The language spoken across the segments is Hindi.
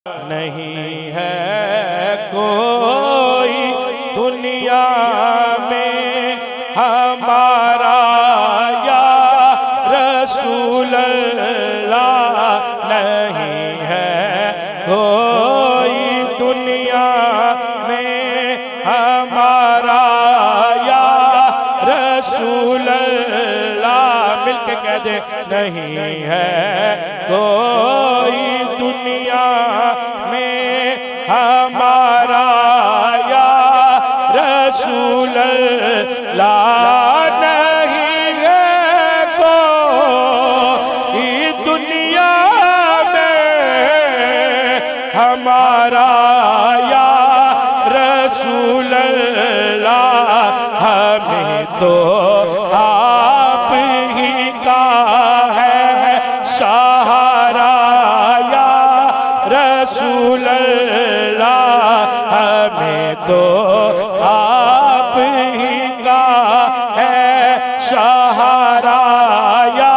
नहीं है कोई दुनिया में हमारा या रसूल अल्लाह, नहीं है कोई दुनिया में हमारा या रसूल अल्लाह। मिलके कह दे, नहीं है कोई दुनिया में हमारा या रसूल अल्लाह, नहीं है कोई दुनिया में हमारा या रसूल अल्लाह। हमें तो आप ही का है सहारा या रसूल अल्लाह, हमें तो आप ही का है सहारा या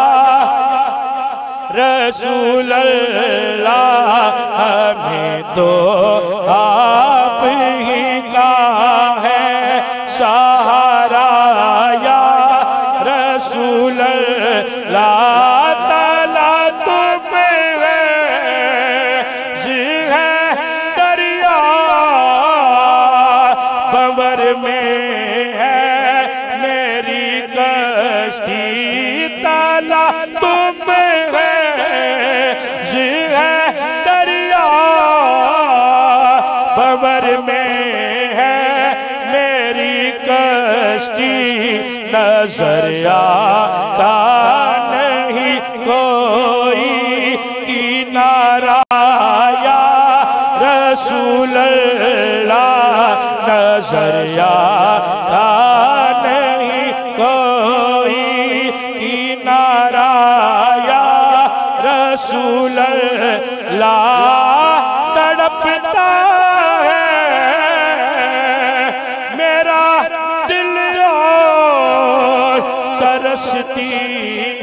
रसूल अल्लाह, हमें तो आप ही का है सहारा या रसूल अल्लाह। में है मेरी कश्ती ताला तुम है दरिया, बबर में है मेरी कश्ती, नजर आता नहीं कोई किनारा या रसूल अल्लाह, नजर आता नहीं कोई किनारा या रसूल अल्लाह। तड़पता है मेरा दिल और तरसती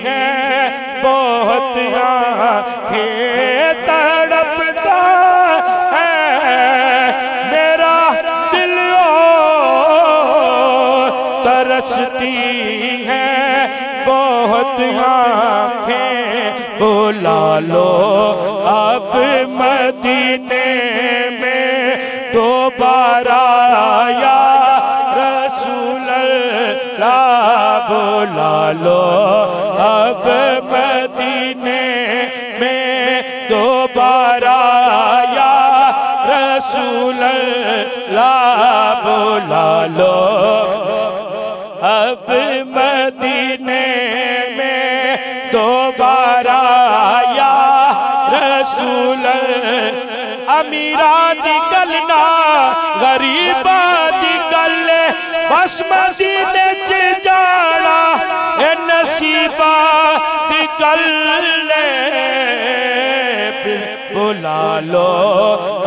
है बहुत आँखें, तड़पता तरसती हैं बहुत आँखें। बुला लो अब मदीने में दोबारा या रसूल अल्लाह, बुला लो अब मदीने में दोबारा या रसूल अल्लाह, बुला लो अब मदीने में दोबारा या रसूल। अमीरा निकलना गरीबा निकल बस मदीने च जाना, ए नसीबा निकल बुला लो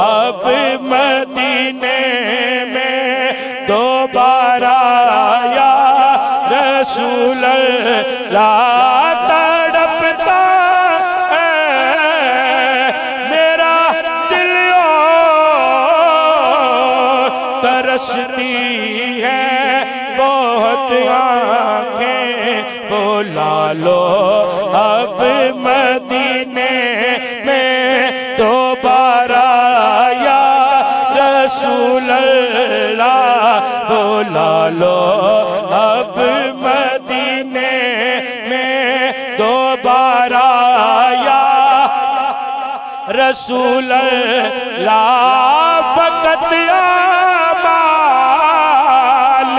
अब मदीने में दोबारा या रसूल अल्लाह। तड़पता है मेरा दिल और तरसती है बहुत आँखें, बुला लो अब मदीने में दोबारा या रसूल अल्लाह, बुला लो अब मदीने में दोबारा या रसूल अल्लाह। फकत आमाल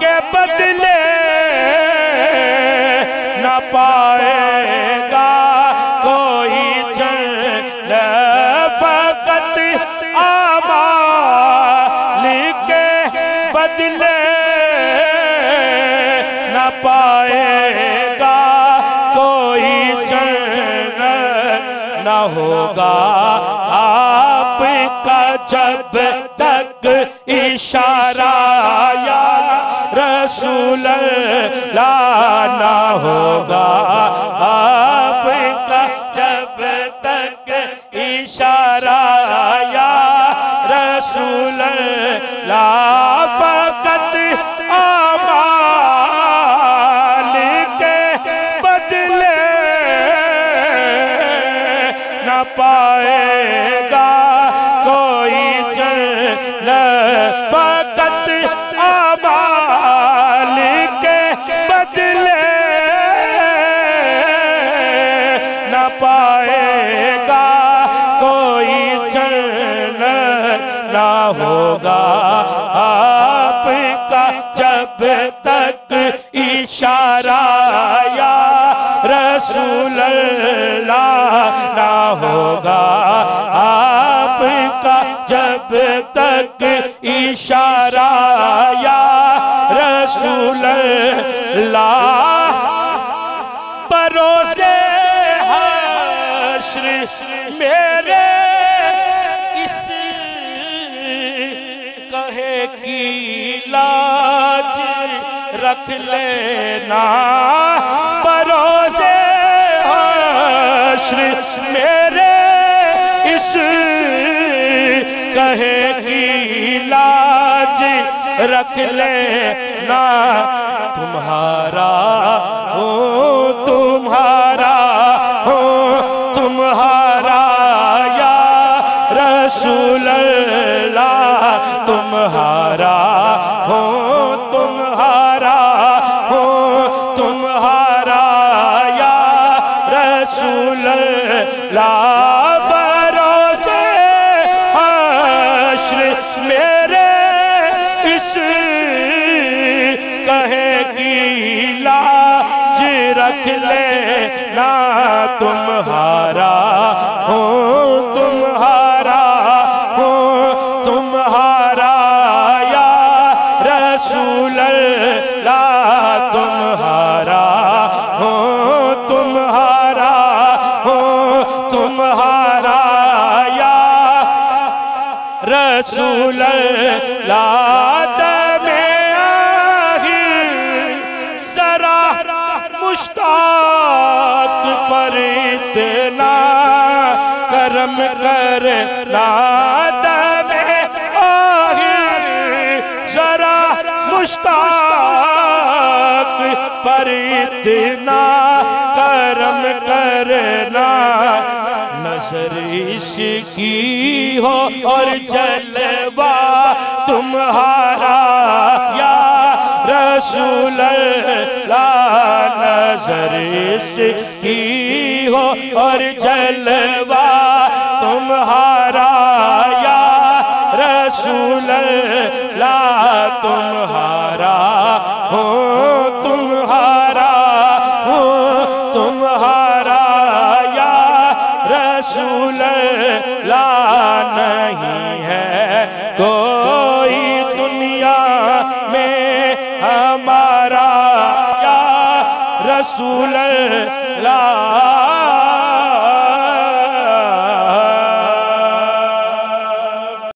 के बदले न पाएगा कोई जन्नत, फकत आमाल के बदले न पाएगा कोई जन्नत, न होगा आपका जब तक इशारा या रसूल अल्लाह, न होगा आपका जब तक इशारा या रसूल अल्लाह फकत आमाल के बदले न पाएगा कोई जन्नत फकत आमाल के बदले न पाएगा कोई जन्नत ना होगा आपका जब तक इशारा या रसूल अल्लाह ना होगा आपका जब तक इशारा या रसूल अल्लाह। परोसे हश्र मेरे इस कहे की लाज रख लेना। परोसे हश्र मेरे इस कहे की लाज रख लेना। तुम्हारा हो तुम्हारा हो तुम्हारा या रसूल अल्लाह तुम्हारा हो तुम्हारा हो तुम्हारा या रसूल अल्लाह। भरोसे हश्र मेरे इस कहे की लाज रख लेना। तुम्हारा हो तुम्हारा हो तुम्हारा या रसूल अल्लाह तुम्हारा हो तुम्हारा हो तुम्हारा या रसूल अल्लाह। मुश्ताक पर इतना करम करना दमे आहिर जरा मुश्ताक पर इतना करम करना। नजर इसकी हो और जलवा तुम्हारा या रसूल अल्लाह। नजर इसकी हो और जलवा तुम्हारा या रसूल अल्लाह तुम्हारा हो तुम्हारा हो तुम्हारा या रसूल अल्लाह। नहीं है कोई दुनिया में हमारा या रसूल अल्लाह।